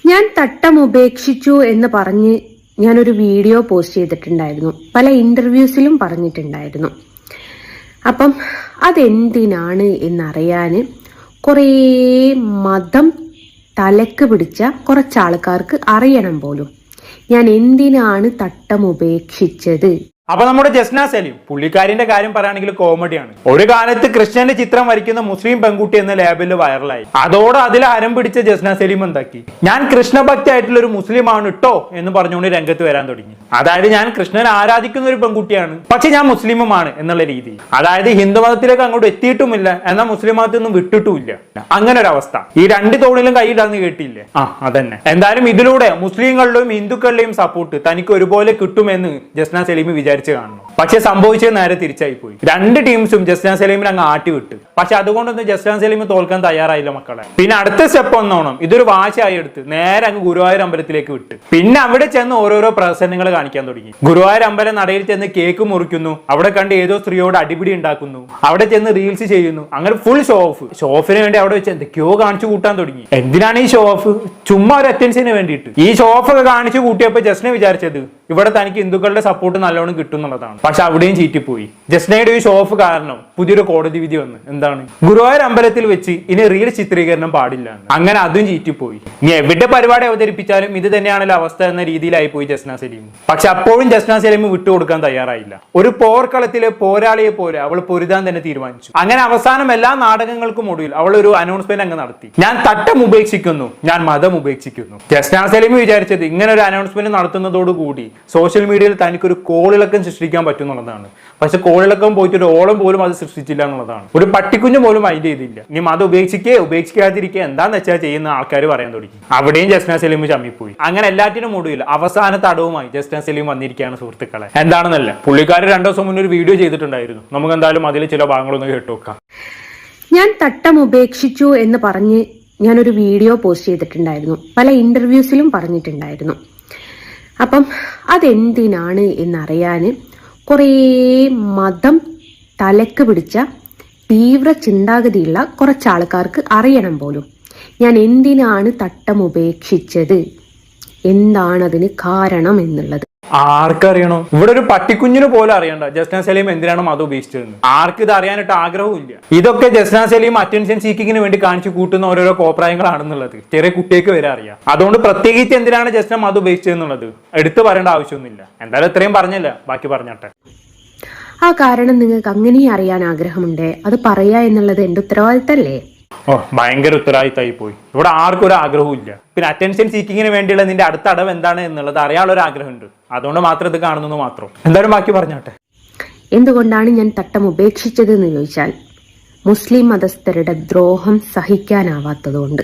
ഞാൻ തട്ടം ഉപേക്ഷിച്ചു എന്ന് പറഞ്ഞ് ഞാനൊരു വീഡിയോ പോസ്റ്റ് ചെയ്തിട്ടുണ്ടായിരുന്നു. പല ഇന്റർവ്യൂസിലും പറഞ്ഞിട്ടുണ്ടായിരുന്നു. അപ്പം അതെന്തിനാണ് എന്നറിയാന് കുറേ മതം തലക്ക് പിടിച്ച കുറച്ചാൾക്കാർക്ക് അറിയണം പോലും ഞാൻ എന്തിനാണ് തട്ടം ഉപേക്ഷിച്ചത്. അപ്പൊ നമ്മുടെ ജസ്ന സലീം പുള്ളിക്കാരിന്റെ കാര്യം പറയുകയാണെങ്കിൽ കോമഡിയാണ്. ഒരു കാലത്ത് ക്രിസ്ത്യന്റെ ചിത്രം വരയ്ക്കുന്ന മുസ്ലിം പെൺകുട്ടി എന്ന ലേബലിൽ വൈറലായി. അതോടെ അതിൽ ആരം പിടിച്ച ജസ്ന സലീം എന്താക്കി, ഞാൻ കൃഷ്ണഭക്തി ആയിട്ടുള്ള ഒരു മുസ്ലിം ആണ് കേട്ടോ എന്ന് പറഞ്ഞുകൊണ്ട് രംഗത്ത് വരാൻ തുടങ്ങി. അതായത് ഞാൻ കൃഷ്ണനെ ആരാധിക്കുന്ന ഒരു പെൺകുട്ടിയാണ്, പക്ഷെ ഞാൻ മുസ്ലിമുമാണ് എന്നുള്ള രീതി. അതായത് ഹിന്ദു മതത്തിലേക്ക് അങ്ങോട്ട് എത്തിയിട്ടുമില്ല, എന്നാൽ മുസ്ലിം മതത്തിൽ നിന്നും വിട്ടിട്ടുമില്ല. അങ്ങനെ ഒരു അവസ്ഥ. ഈ രണ്ട് തോണിലും കൈയിടാന്ന് കേട്ടില്ലേ? അതന്നെ. എന്തായാലും ഇതിലൂടെ മുസ്ലിങ്ങളുടെയും ഹിന്ദുക്കളുടെയും സപ്പോർട്ട് തനിക്ക് ഒരുപോലെ കിട്ടുമെന്ന് ജസ്ന സലീം വിചാരിച്ചു കാണുന്നു. പക്ഷെ സംഭവിച്ചത് നേരെ തിരിച്ചായി പോയി. രണ്ട് ടീംസും ജസ്ന സലീമിനെ അങ്ങ് ആട്ടി വിട്ട്. പക്ഷെ അതുകൊണ്ടൊന്നും ജസ്ന സലീം തോൽക്കാൻ തയ്യാറായില്ല മക്കളെ. പിന്നെ അടുത്ത സ്റ്റെപ്പ് ഒന്നോണം ഇതൊരു വാശിയായി എടുത്ത് നേരെ അങ്ങ് ഗുരുവായൂർ അമ്പലത്തിലേക്ക് വിട്ട്. പിന്നെ അവിടെ ചെന്ന് ഓരോരോ പ്രസന്നങ്ങൾ കാണിക്കാൻ തുടങ്ങി. ഗുരുവായൂർ അമ്പലം നടയിൽ ചെന്ന് കേക്ക് മുറിക്കുന്നു, അവിടെ കണ്ട് ഏതോ സ്ത്രീയോട് അടിപിടി ഉണ്ടാക്കുന്നു, അവിടെ ചെന്ന് റീൽസ് ചെയ്യുന്നു. അങ്ങനെ ഫുൾ ഷോ ഓഫ്. ഷോ ഓഫിന് വേണ്ടി അവിടെ വെച്ച് എന്തൊക്കെയോ കാണിച്ചു കൂട്ടാൻ തുടങ്ങി. എന്തിനാണ് ഈ ഷോ ഓഫ്? ചുമ്മാ ഒരു അറ്റൻഷന് വേണ്ടിയിട്ട്. ഈ ഷോ ഓഫ് ഒക്കെ കാണിച്ചു കൂട്ടിയപ്പോ ജസ്ന വിചാരിച്ചത് ഇവിടെ തനിക്ക് ഹിന്ദുക്കളുടെ സപ്പോർട്ട് നല്ലോണം കിട്ടും എന്നുള്ളതാണ്. പക്ഷെ അവിടെയും ചീറ്റിപ്പോയി. ജസ്നയുടെ ഈ ഷോ ഓഫ് കാരണം പുതിയൊരു കോടതി വിധി വന്ന് എന്താണ്, ഗുരുവായൂർ അമ്പലത്തിൽ വെച്ച് ഇനി റീൽ ചിത്രീകരണം പാടില്ല. അങ്ങനെ അതും ചീറ്റിപ്പോയി. ഇനി എവിടെ പരിപാടി അവതരിപ്പിച്ചാലും ഇത് തന്നെയാണല്ലോ അവസ്ഥ എന്ന രീതിയിലായി പോയി ജസ്ന സലീം. പക്ഷെ അപ്പോഴും ജസ്ന സലീം വിട്ടുകൊടുക്കാൻ തയ്യാറായില്ല. ഒരു പോർക്കളത്തിലെ പോരാളിയെ പോലെ അവൾ പൊരുതാൻ തന്നെ തീരുമാനിച്ചു. അങ്ങനെ അവസാനം എല്ലാ നാടകങ്ങൾക്കും ഒടുവിൽ അവൾ ഒരു അനൗൺസ്മെന്റ് അങ്ങ് നടത്തി. ഞാൻ തട്ടം ഉപേക്ഷിക്കുന്നു, ഞാൻ മതം ഉപേക്ഷിക്കുന്നു. ജസ്ന സലീം വിചാരിച്ചത് ഇങ്ങനെ ഒരു അനൗൺസ്മെന്റ് നടത്തുന്നതോടുകൂടി സോഷ്യൽ മീഡിയയിൽ തനിക്കൊരു കോളിളക്കം സൃഷ്ടിക്കാൻ പറ്റുന്നുള്ളതാണ്. പക്ഷെ കോളിളക്കം പോയിട്ട് ഒരു ഓളം പോലും അത് സൃഷ്ടിച്ചില്ല എന്നുള്ളതാണ്. ഒരു പട്ടിക്കുഞ്ഞു പോലും മൈൻഡ് ചെയ്തില്ല. ഇനി മതം ഉപേക്ഷിക്കാതിരിക്കുക എന്താന്ന് വെച്ചാൽ ചെയ്യുന്ന ആൾക്കാർ പറയാൻ തുടങ്ങി. അവിടെയും ജസ്ന സലീം ചമ്മിപ്പോയി. അങ്ങനെ എല്ലാറ്റിനും ഒടുവിൽ അവസാനത്തെ അടവുമായി ജസ്ന സലീം വന്നിരിക്കുകയാണ് സുഹൃത്തുക്കളെ. എന്താണെന്നല്ല, പുള്ളിക്കാർ 2 ദിവസം മുന്നേ ഒരു വീഡിയോ ചെയ്തിട്ടുണ്ടായിരുന്നു. നമുക്ക് എന്തായാലും അതിൽ ചില ഭാഗങ്ങളൊന്ന് കേട്ടുനോക്കാം. ഞാൻ തട്ടം ഉപേക്ഷിച്ചു എന്ന് പറഞ്ഞ് ഞാനൊരു വീഡിയോ പോസ്റ്റ് ചെയ്തിട്ടുണ്ടായിരുന്നു. പല ഇന്റർവ്യൂസിലും പറഞ്ഞിട്ടുണ്ടായിരുന്നു. അപ്പം അതെന്തിനാണ് എന്നറിയാന് കുറേ മതം തലക്ക് പിടിച്ച തീവ്ര ചിന്താഗതിയുള്ള കുറച്ചാൾക്കാർക്ക് അറിയണം പോലും ഞാൻ എന്തിനാണ് തട്ടം ഉപേക്ഷിച്ചത്, എന്താണതിന് കാരണം എന്നുള്ളത്. ആർക്കറിയണോ? ഇവിടെ ഒരു പട്ടിക്കുഞ്ഞിന് പോലും അറിയണ്ട ജസ്ന സലീം എന്തിനാണ് മതം ഉപേക്ഷിച്ചതെന്ന്. ആർക്ക് ഇത് അറിയാനായിട്ട് ആഗ്രഹവും ഇല്ല. ഇതൊക്കെ ജസ്ന സലീം അറ്റൻഷൻ സീക്കിങ്ങിന് വേണ്ടി കാണിച്ചു കൂട്ടുന്ന ഓരോരോ കോപ്രായങ്ങളാണെന്നുള്ളത് ചെറിയ കുട്ടിക്ക് വരെ അറിയാം. അതുകൊണ്ട് പ്രത്യേകിച്ച് എന്തിനാണ് ജസ്ന മതം ഉപേക്ഷിച്ചതെന്നുള്ളത് എടുത്തു പറയേണ്ട ആവശ്യമൊന്നുമില്ല. എന്തായാലും ഇത്രയും പറഞ്ഞില്ല, ബാക്കി പറഞ്ഞട്ടെ. ആ കാരണം നിങ്ങൾക്ക് അങ്ങനെയും അറിയാൻ ആഗ്രഹമുണ്ടേ, അത് പറയാ എന്നുള്ളത് എന്റെ ഉത്തരവാദിത്തല്ലേ? ഭയങ്കര ഉത്തരവാദിത്തമായി പോയി. ഇവിടെ ആർക്കും ഒരു ആഗ്രഹവും ഇല്ല. പിന്നെ അറ്റൻഷൻ സീക്കിങ്ങിന് വേണ്ടിയുള്ള നിന്റെ അടുത്ത അടവ് എന്താണ് എന്നുള്ളത് അറിയാനുള്ള ഒരു ആഗ്രഹമുണ്ട്. അതുകൊണ്ട് മാത്രം ഇത് കാണുന്നു മാത്രം. എന്തായാലും ബാക്കി പറഞ്ഞോട്ടെ. എന്തുകൊണ്ടാണ് ഞാൻ തട്ടം ഉപേക്ഷിച്ചത് എന്ന് ചോദിച്ചാൽ മുസ്ലിം മതസ്ഥരുടെ ദ്രോഹം സഹിക്കാനാവാത്തതുകൊണ്ട്.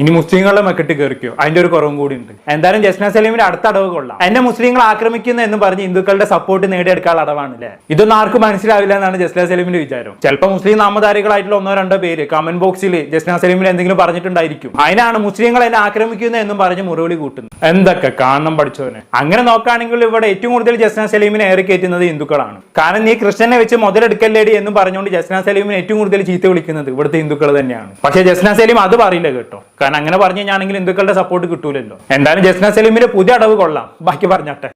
ഇനി മുസ്ലിങ്ങളുടെ മെക്കെട്ട് കയറിക്കോ, അതിന്റെ ഒരു കുറവും കൂടി ഉണ്ട്. എന്തായാലും ജസ്ന സലീമിന്റെ അടുത്ത അടവ് കൊള്ളാം. എന്നെ മുസ്ലിങ്ങൾ ആക്രമിക്കുന്നു എന്ന് പറഞ്ഞ് ഹിന്ദുക്കളുടെ സപ്പോർട്ട് നേടിയെടുക്കാനുള്ള അടവാണല്ലേ. ഇതൊന്നും ആർക്കും മനസ്സിലാവില്ല എന്നാണ് ജസ്ന സലീമിന്റെ വിചാരം. ചിലപ്പോൾ മുസ്ലിം നാമധാരികളായിട്ടുള്ള 1-2 പേര് കമന്റ് ബോക്സിൽ ജസ്ന സലീമിൽ എന്തെങ്കിലും പറഞ്ഞിട്ടുണ്ടായിരിക്കും. അതിനാണ് മുസ്ലിങ്ങൾ എന്നെ ആക്രമിക്കുന്നു എന്നും പറഞ്ഞ് മുറവിളി കൂട്ടുന്നത്. എന്തൊക്കെ കാണണം പഠിച്ചവനെ. അങ്ങനെ നോക്കുകയാണെങ്കിൽ ഇവിടെ ഏറ്റവും കൂടുതൽ ജസ്ന സലീമിനെ ഏറി കയറ്റുന്നത് ഹിന്ദുക്കളാണ്. കാരണം നീ കൃഷ്ണനെ വെച്ച് മുതലെടുക്കല്ലേടി എന്നും പറഞ്ഞുകൊണ്ട് ജസ്ന സലീമിനെ ഏറ്റവും കൂടുതൽ ചീത്ത വിളിക്കുന്നത് ഇവിടുത്തെ ഹിന്ദുക്കൾ തന്നെയാണ്. പക്ഷേ ജസ്ന സലീം അത് പറയില്ല കേട്ടോ. കാരണം അങ്ങനെ പറഞ്ഞു കഴിഞ്ഞാണെങ്കിൽ ഹിന്ദുക്കളുടെ സപ്പോർട്ട് കിട്ടൂലല്ലോ. എന്തായാലും ജസ്ന സലീമിന്റെ പുതിയ അടവ് കൊള്ളാം. ബാക്കി പറഞ്ഞട്ടെ.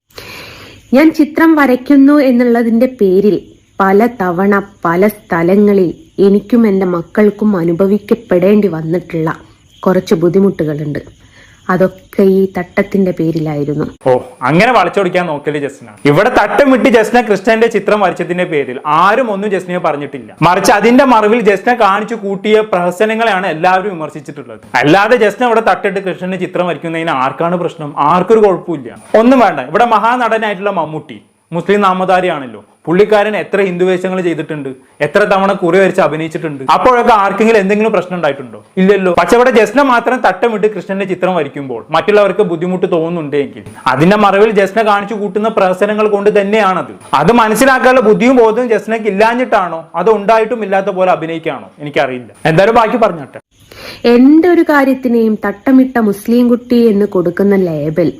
ഞാൻ ചിത്രം വരയ്ക്കുന്നു എന്നുള്ളതിന്റെ പേരിൽ പല തവണ പല സ്ഥലങ്ങളിൽ എനിക്കും എൻ്റെ മക്കൾക്കും അനുഭവിക്കപ്പെടേണ്ടി വന്നിട്ടുള്ള കുറച്ച് ബുദ്ധിമുട്ടുകളുണ്ട്. അതൊക്കെ ഈ തട്ടത്തിന്റെ പേരിലായിരുന്നു. അങ്ങനെ വളച്ചൊടിക്കാൻ നോക്കല് ജസ്ന. ഇവിടെ തട്ടം വിട്ട് ജസ്ന കൃഷ്ണന്റെ ചിത്രം വരച്ചതിന്റെ പേരിൽ ആരും ഒന്നും ജസ്നയെ പറഞ്ഞിട്ടില്ല. മറിച്ച് അതിന്റെ മറവിൽ ജസ്ന കാണിച്ചു കൂട്ടിയ പ്രഹസനങ്ങളെയാണ് എല്ലാവരും വിമർശിച്ചിട്ടുള്ളത്. അല്ലാതെ ജസ്ന ഇവിടെ തട്ടിട്ട് കൃഷ്ണന്റെ ചിത്രം വരയ്ക്കുന്നതിന് ആർക്കാണ് പ്രശ്നം? ആർക്കൊരു കുഴപ്പമില്ല. ഒന്നും വേണ്ട. ഇവിടെ മഹാനടനായിട്ടുള്ള മമ്മൂട്ടി മുസ്ലിം നാമധാരിയാണല്ലോ. പുള്ളിക്കാരൻ എത്ര ഹിന്ദു വേഷങ്ങൾ ചെയ്തിട്ടുണ്ട്, എത്ര തവണ കുറി വരച്ച് അഭിനയിച്ചിട്ടുണ്ട്. അപ്പോഴൊക്കെ ആർക്കെങ്കിലും എന്തെങ്കിലും പ്രശ്നം ഉണ്ടായിട്ടുണ്ടോ? ഇല്ലല്ലോ. പക്ഷെ ഇവിടെ ജസ്ന മാത്രം തട്ടമിട്ട് കൃഷ്ണന്റെ ചിത്രം വരയ്ക്കുമ്പോൾ മറ്റുള്ളവർക്ക് ബുദ്ധിമുട്ട് തോന്നുന്നുണ്ടെങ്കിൽ അതിന്റെ മറവിൽ ജസ്ന കാണിച്ചു കൂട്ടുന്ന പ്രഹസനങ്ങൾ കൊണ്ട് തന്നെയാണത്. അത് മനസ്സിലാക്കാനുള്ള ബുദ്ധിയും ബോധവും ജസ്നക്ക് ഇല്ലാഞ്ഞിട്ടാണോ അതോ ഉണ്ടായിട്ടും ഇല്ലാത്ത പോലെ അഭിനയിക്കാണോ? എനിക്കറിയില്ല. എന്തായാലും ബാക്കി പറഞ്ഞോട്ടെ. എന്റെ ഒരു കാര്യത്തിനെയും തട്ടമിട്ട മുസ്ലിം കുട്ടി എന്ന് കൊടുക്കുന്ന ലേബൽ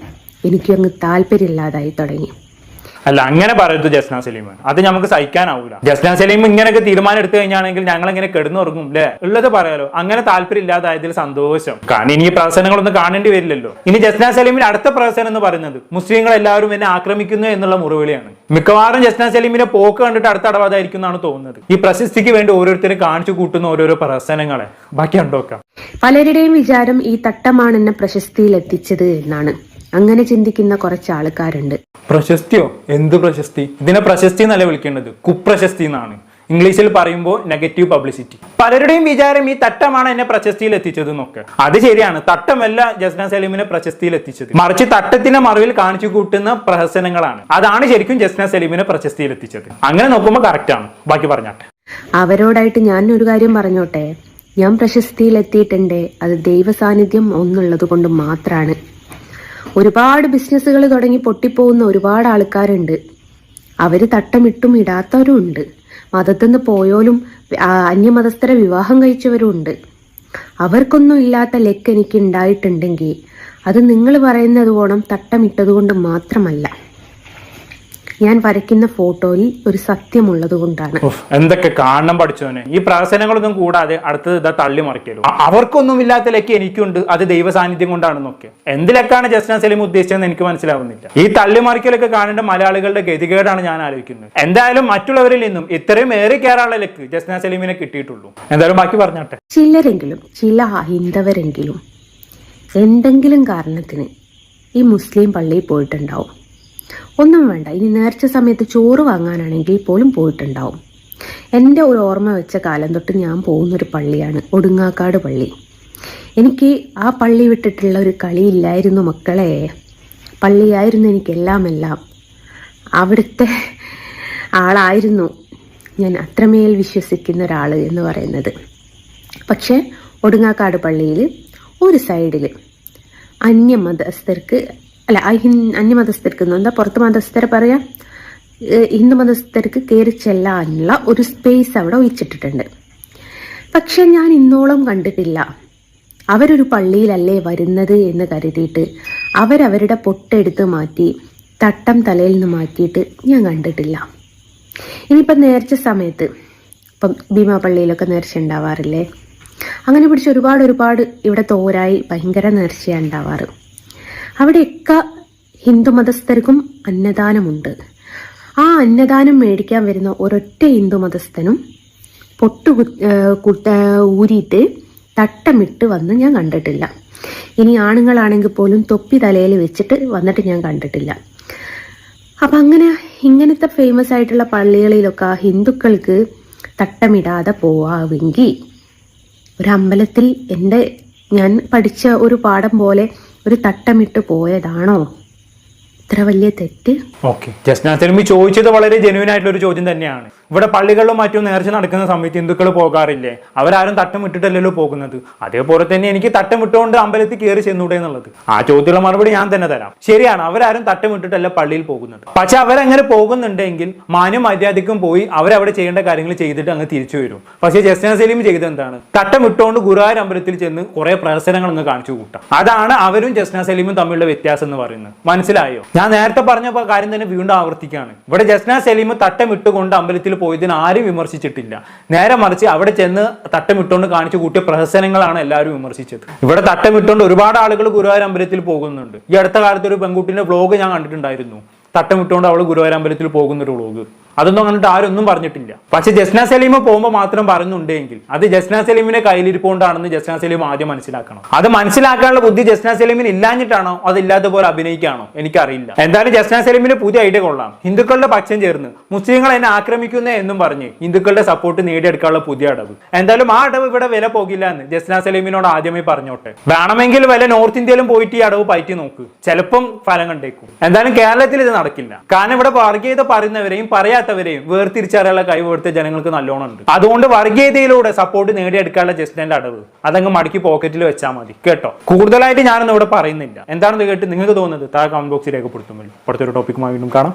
എനിക്കങ്ങ് താല്പര്യമില്ലാതായി തുടങ്ങി. അല്ല, അങ്ങനെ പറയരുത് ജസ്ന സലീം, അത് നമുക്ക് സഹിക്കാനാവൂല. ജസ്ന സലീം ഇങ്ങനെയൊക്കെ തീരുമാനം എടുത്തു കഴിഞ്ഞാണെങ്കിൽ ഞങ്ങൾ ഇങ്ങനെ കിടന്നുറങ്ങും അല്ലെ? ഉള്ളത് പറയാലോ. അങ്ങനെ താല്പര്യം ഇല്ലാതായതിൽ സന്തോഷം. കാരണം ഇനി ഈ പ്രവർത്തനങ്ങളൊന്നും കാണേണ്ടി വരില്ലല്ലോ. ഇനി ജസ്ന സലീമിന്റെ അടുത്ത പ്രവർത്തനം എന്ന് പറയുന്നത് മുസ്ലിങ്ങൾ എല്ലാവരും എന്നെ ആക്രമിക്കുന്നു എന്നുള്ള മുറിവിളിയാണ്. മിക്കവാറും ജസ്ന സലീമിനെ പോക്ക് കണ്ടിട്ട് അടുത്ത അടവാതായിരിക്കും എന്നാണ് തോന്നുന്നത്. ഈ പ്രശസ്തിക്ക് വേണ്ടി ഓരോരുത്തരും കാണിച്ചു കൂട്ടുന്ന ഓരോരോ പ്രവർത്തനങ്ങളെ ബാക്കി കണ്ടോക്കാം. പലരുടെയും വിചാരം ഈ തട്ടമാണ് എന്നെ പ്രശസ്തിയിൽ എത്തിച്ചത് എന്നാണ്. അങ്ങനെ ചിന്തിക്കുന്ന കുറച്ച് ആൾക്കാരുണ്ട്. പ്രശസ്തിയോ? എന്ത് പ്രശസ്തി? ഇതിനെ പ്രശസ്തി എന്നല്ല വിളിക്കേണ്ടത്, കുപ്രശസ്തി എന്നാണ്. ഇംഗ്ലീഷിൽ പറയുമ്പോൾ നെഗറ്റീവ് പബ്ലിസിറ്റി. പലരുടെയും വിചാരം ഈ തട്ടമാണ് എന്നെ പ്രശസ്തിയിൽ എത്തിച്ചത് എന്നൊക്കെ. അത് ശരിയാണ്, തട്ടമല്ല ജസ്ന സലീമിനെ പ്രശസ്തിയിൽ എത്തിച്ചത്, മറിച്ച് തട്ടത്തിന്റെ മറവിൽ കാണിച്ചു കൂട്ടുന്ന പ്രഹസനങ്ങളാണ്. അതാണ് ശരിക്കും ജസ്ന സലീമിനെ പ്രശസ്തിയിൽ എത്തിച്ചത്. അങ്ങനെ നോക്കുമ്പോൾ കറക്റ്റ് ആണ്. ബാക്കി പറഞ്ഞാട്ടെ. അവരോടായിട്ട് ഞാൻ ഒരു കാര്യം പറഞ്ഞോട്ടെ. ഞാൻ പ്രശസ്തിയിൽ എത്തിയിട്ടുണ്ട്, അത് ദൈവ സാന്നിധ്യം ഒന്നുള്ളത് കൊണ്ട് മാത്രമാണ്. ഒരുപാട് ബിസിനസ്സുകൾ തുടങ്ങി പൊട്ടിപ്പോകുന്ന ഒരുപാട് ആൾക്കാരുണ്ട്. അവര് തട്ടമിട്ടും ഇടാത്തവരും ഉണ്ട്. മതത്തിൽ നിന്ന് പോയോലും അന്യമതസ്ഥരെ വിവാഹം കഴിച്ചവരും ഉണ്ട്. അവർക്കൊന്നും ഇല്ലാത്ത ലക്ക് എനിക്ക് ഉണ്ടായിട്ടുണ്ടെങ്കിൽ അത് നിങ്ങൾ പറയുന്നത് ഓണം തട്ടമിട്ടത് കൊണ്ട് മാത്രമല്ല, ഞാൻ വരയ്ക്കുന്ന ഫോട്ടോയിൽ ഒരു സത്യമുള്ളത് കൊണ്ടാണ്. എന്തൊക്കെ കാണണം പഠിച്ചോനെ. ഈ പ്രവർത്തനങ്ങളൊന്നും കൂടാതെ അടുത്തത് ഇതാ തള്ളി മറിക്കലും. അവർക്കൊന്നും ഇല്ലാത്ത ലക്ക് എനിക്കുണ്ട്, അത് ദൈവ സാന്നിധ്യം കൊണ്ടാണെന്നൊക്കെ. എന്ത് ലക്കാണ് ജസ്ന സലീം ഉദ്ദേശിച്ചതെന്ന് എനിക്ക് മനസ്സിലാവുന്നില്ല. ഈ തള്ളി മറിക്കലൊക്കെ കാണേണ്ട മലയാളികളുടെ ഗതികേടാണ് ഞാൻ ആലോചിക്കുന്നത്. എന്തായാലും മറ്റുള്ളവരിൽ നിന്നും ഇത്രയും ഏറെ കയറാനുള്ള ലക്ക് ജസ്ന സലീമിനെ കിട്ടിയിട്ടുള്ളൂ. എന്തായാലും ബാക്കി പറഞ്ഞാട്ടെ. ചിലരെങ്കിലും, ചില ഹൈന്ദവരെങ്കിലും എന്തെങ്കിലും കാരണത്തിന് ഈ മുസ്ലിം പള്ളിയിൽ പോയിട്ടുണ്ടാവും. ഒന്നും വേണ്ട, ഇനി നേർച്ച സമയത്ത് ചോറ് വാങ്ങാനാണെങ്കിൽ പോലും പോയിട്ടുണ്ടാവും. എൻ്റെ ഒരു ഓർമ്മ വെച്ച കാലം തൊട്ട് ഞാൻ പോകുന്നൊരു പള്ളിയാണ് ഒടുങ്ങാക്കാട് പള്ളി. എനിക്ക് ആ പള്ളി വിട്ടിട്ടുള്ള ഒരു കളിയില്ലായിരുന്നു മക്കളെ. പള്ളിയായിരുന്നു എനിക്കെല്ലാം. അവിടുത്തെ ആളായിരുന്നു ഞാൻ അത്രമേൽ വിശ്വസിക്കുന്ന ഒരാൾ എന്ന് പറയുന്നത്. പക്ഷെ ഒടുങ്ങാക്കാട് പള്ളിയിൽ ഒരു സൈഡിൽ അന്യമതസ്ഥർക്ക് അന്യമതസ്ഥർക്ക് എന്താ പുറത്ത് മതസ്ഥരെ പറയാ, ഹിന്ദു മതസ്ഥർക്ക് കയറി ചെല്ലാനുള്ള ഒരു സ്പേസ് അവിടെ ഒഴിച്ചിട്ടിട്ടുണ്ട്. പക്ഷെ ഞാൻ ഇന്നോളം കണ്ടിട്ടില്ല അവരൊരു പള്ളിയിലല്ലേ വരുന്നത് എന്ന് കരുതിയിട്ട് അവരവരുടെ പൊട്ടെടുത്ത് മാറ്റി തട്ടം തലയിൽ നിന്ന് മാറ്റിയിട്ട് ഞാൻ കണ്ടിട്ടില്ല. ഇനിയിപ്പം നേർച്ച സമയത്ത് ഇപ്പം ഭീമാ പള്ളിയിലൊക്കെ നേർച്ച ഉണ്ടാവാറില്ലേ, അങ്ങനെ പിടിച്ച് ഒരുപാട് ഇവിടെ തോരായി ഭയങ്കര നേർച്ചയാണ് ഉണ്ടാവാറ്. അവിടെയൊക്കെ ഹിന്ദു മതസ്ഥർക്കും അന്നദാനമുണ്ട്. ആ അന്നദാനം മേടിക്കാൻ വരുന്ന ഒരൊറ്റ ഹിന്ദു മതസ്ഥനും ഊരിയിട്ട് തട്ടമിട്ട് വന്ന് ഞാൻ കണ്ടിട്ടില്ല. ഇനി ആണുങ്ങളാണെങ്കിൽ പോലും തൊപ്പി തലയിൽ വെച്ചിട്ട് വന്നിട്ട് ഞാൻ കണ്ടിട്ടില്ല. അപ്പം ഇങ്ങനത്തെ ഫേമസ് ആയിട്ടുള്ള പള്ളികളിലൊക്കെ ഹിന്ദുക്കൾക്ക് തട്ടമിടാതെ പോവാമെങ്കിൽ ഒരമ്പലത്തിൽ ഞാൻ പഠിച്ച ഒരു പാഠം പോലെ ഒരു തട്ടമിട്ട് പോയതാണോ ഇത്ര വലിയ തെറ്റ്? ഓക്കെ, ജസ്ന സലീം ചോദിച്ചത് വളരെ ജെന്യൂൻ ആയിട്ടുള്ള ഒരു ചോദ്യം തന്നെയാണ്. ഇവിടെ പള്ളികളിലും മറ്റും നേർച്ച നടക്കുന്ന സമയത്ത് ഹിന്ദുക്കൾ പോകാറില്ലേ? അവരാരും തട്ടം ഇട്ടിട്ടല്ലല്ലോ പോകുന്നത്. അതേപോലെ തന്നെ എനിക്ക് തട്ടം ഇട്ടുകൊണ്ട് അമ്പലത്തിൽ കയറി ചെന്നൂടെ എന്നുള്ളത്. ആ ചോദ്യമുള്ള മറുപടി ഞാൻ തന്നെ തരാം. ശരിയാണ്, അവരാരും തട്ടം ഇട്ടിട്ടല്ല പള്ളിയിൽ പോകുന്നത്. പക്ഷെ അവരങ്ങനെ പോകുന്നുണ്ടെങ്കിൽ മാന്യം മര്യാദയ്ക്കും പോയി അവരവിടെ ചെയ്യേണ്ട കാര്യങ്ങൾ ചെയ്തിട്ട് അങ്ങ് തിരിച്ചു വരും. പക്ഷെ ജസ്ന സലീം ചെയ്തത് എന്താണ്? തട്ടം ഇട്ടുകൊണ്ട് ഗുരുവായൂർ അമ്പലത്തിൽ ചെന്ന് കുറെ പ്രഹസനങ്ങൾ അങ്ങ് കാണിച്ചു കൂട്ടാം. അതാണ് അവരും ജസ്ന സലീമും തമ്മിലുള്ള വ്യത്യാസം എന്ന് പറയുന്നത്. മനസ്സിലായോ? ഞാൻ നേരത്തെ പറഞ്ഞ കാര്യം തന്നെ വീണ്ടും ആവർത്തിക്കുകയാണ്. ഇവിടെ ജസ്ന സലീം തട്ടം ഇട്ടുകൊണ്ട് അമ്പലത്തിൽ പോയതിന് ആരും വിമർശിച്ചിട്ടില്ല. നേരെ മറിച്ച് അവിടെ ചെന്ന് തട്ടമിട്ടുകൊണ്ട് കാണിച്ചു കൂട്ടിയ പ്രഹസനങ്ങളാണ് എല്ലാവരും വിമർശിച്ചത്. ഇവിടെ തട്ടമിട്ടുകൊണ്ട് ഒരുപാട് ആളുകൾ ഗുരുവായൂർ അമ്പലത്തിൽ പോകുന്നുണ്ട്. ഈ അടുത്ത കാലത്ത് ഒരു പെൺകുട്ടിന്റെ വ്ലോഗ് ഞാൻ കണ്ടിട്ടുണ്ടായിരുന്നു. തട്ടമിട്ടുകൊണ്ട് അവൾ ഗുരുവായൂർ അമ്പലത്തിൽ പോകുന്നൊരു വ്ലോഗ്. അതൊന്നും കണ്ടിട്ട് ആരൊന്നും പറഞ്ഞിട്ടില്ല. പക്ഷെ ജസ്ന സലീം പോകുമ്പോൾ മാത്രം പറയുന്നുണ്ടെങ്കിൽ അത് ജസ്ന സലീമിനെ കയ്യിലിരിപ്പോണ്ടാണെന്ന് ജസ്ന സലീം ആദ്യം മനസ്സിലാക്കണം. അത് മനസ്സിലാക്കാനുള്ള ബുദ്ധി ജസ്ന സലീമിന് ഇല്ലാഞ്ഞിട്ടാണോ അതില്ലാത്ത പോലെ അഭിനയിക്കാണോ എനിക്കറിയില്ല. എന്തായാലും ജസ്ന സലീമിന് പുതിയ ഐഡിയ കൊള്ളാം. ഹിന്ദുക്കളുടെ പക്ഷം ചേർന്ന് മുസ്ലിങ്ങൾ എന്നെ ആക്രമിക്കുന്നേ എന്നും പറഞ്ഞ് ഹിന്ദുക്കളുടെ സപ്പോർട്ട് നേടിയെടുക്കാനുള്ള പുതിയ അടവ്. എന്തായാലും ആ അടവ് ഇവിടെ വില പോകില്ല എന്ന് ജസ്ന സലീമിനോട് ആദ്യമേ പറഞ്ഞോട്ടെ. വേണമെങ്കിൽ വല്ല നോർത്ത് ഇന്ത്യയിലും പോയിട്ട് ഈ അടവ് പയറ്റി നോക്ക്, ചിലപ്പം ഫലം കണ്ടേക്കും. എന്തായാലും കേരളത്തിൽ ഇത് നടക്കില്ല. കാരണം ഇവിടെ വർഗീയത പറയുന്നവരെയും പറയാത്തവരെയും വേർതിരിച്ചറിയാനുള്ള കഴിവ് ഇവിടുത്തെ ജനങ്ങൾക്ക് നല്ലോണം ഉണ്ട്. അതുകൊണ്ട് വർഗീയതയിലൂടെ സപ്പോർട്ട് നേടിയെടുക്കാനുള്ള ജസ്റ്റിന്റെ അടവ് അതങ്ങ് മടക്കി പോക്കറ്റിൽ വെച്ചാൽ മതി കേട്ടോ. കൂടുതലായിട്ട് ഞാനൊന്നും ഇവിടെ പറയുന്നില്ല. എന്താണെന്ന് കേട്ട് നിങ്ങൾക്ക് തോന്നുന്നത് താഴെ കമന്റ് ബോക്സിൽ രേഖപ്പെടുത്തുമല്ലോ. അടുത്തൊരു ടോപ്പിക്കുമായി വീണ്ടും കാണാം.